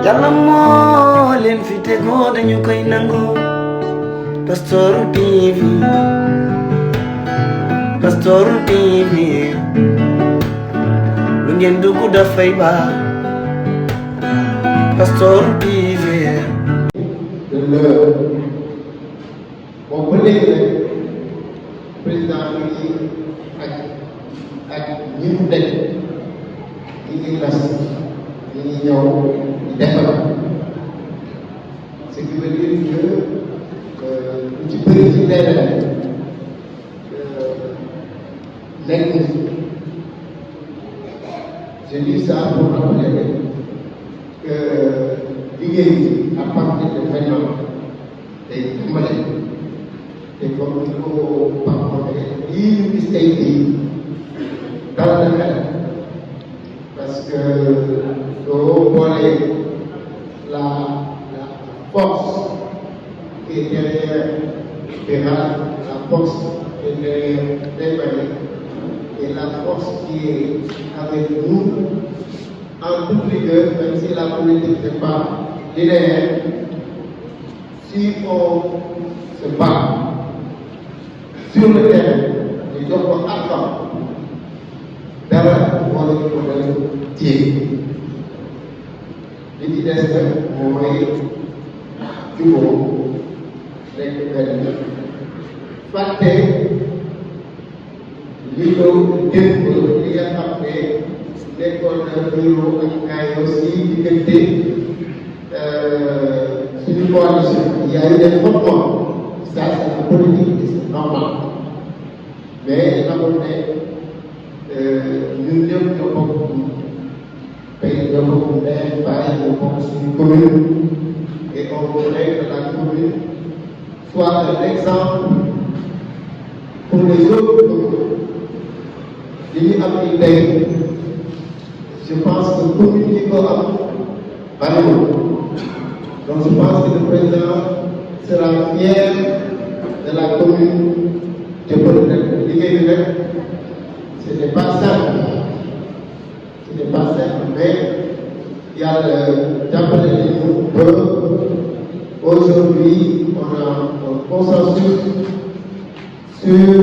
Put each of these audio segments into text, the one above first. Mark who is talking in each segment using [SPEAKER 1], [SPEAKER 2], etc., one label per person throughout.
[SPEAKER 1] Yàlla moo leen fi tegoo dañu koy nangu. Pastoor TV, Pastoor TV, lu ngeen dugg dafay baax. Pastoor TV.
[SPEAKER 2] Bon ba léegi nag président bi ngi ak ñi mu daj ñi ngi nas ñi ngi ñëw di defal ce qui veut dire que lu ci bëri ci leneen nekk je dis ça pour rappeler que liggéey bi à partir de maintenant day tàmbale te comme ni ko Pape waxee lii ñu gis tey jii dara na xel parce que soo boolee la force qui est derrière Béral, la force qui est derrière Dembélé et la force qui est avec nous en toute rigueur, même si la politique n'est pas linéaire, si on se bat sur le terrain, ñu jox ko àqam dara moo la ñu ko mën a téye li ci des nag mooy jubóo nekk benn fàtte li doon démb li nga xam ne nekkoon na nuyoo ak ngaayoo si diggante suñu coalition il y a eu des frottements. Ça, c'est la politique, c'est normal. Mais d'abord, nous sommes beaucoup pays, beaucoup d'air, beaucoup de commune, et on voudrait que la commune soit un exemple pour les autres communes. Je pense que la commune qui va donc je pense que le président sera fier de la commune de Podor. Ce n'est pas simple. Ce n'est pas simple, mais il y a le Japonais de nous. Aujourd'hui, on a un consensus sur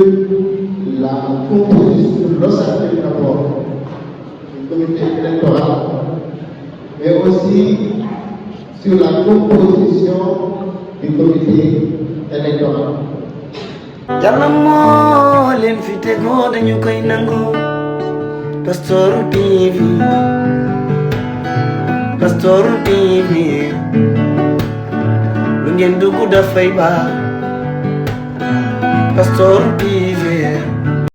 [SPEAKER 2] la composition, l'ossature d'abord du comité électoral, mais aussi sur la composition du comité électoral.
[SPEAKER 1] Yàlla moo leen fi tegoo dañu koy nangu. Pastoor TV, Pastoor TV, lu ngeen dugg dafay baax.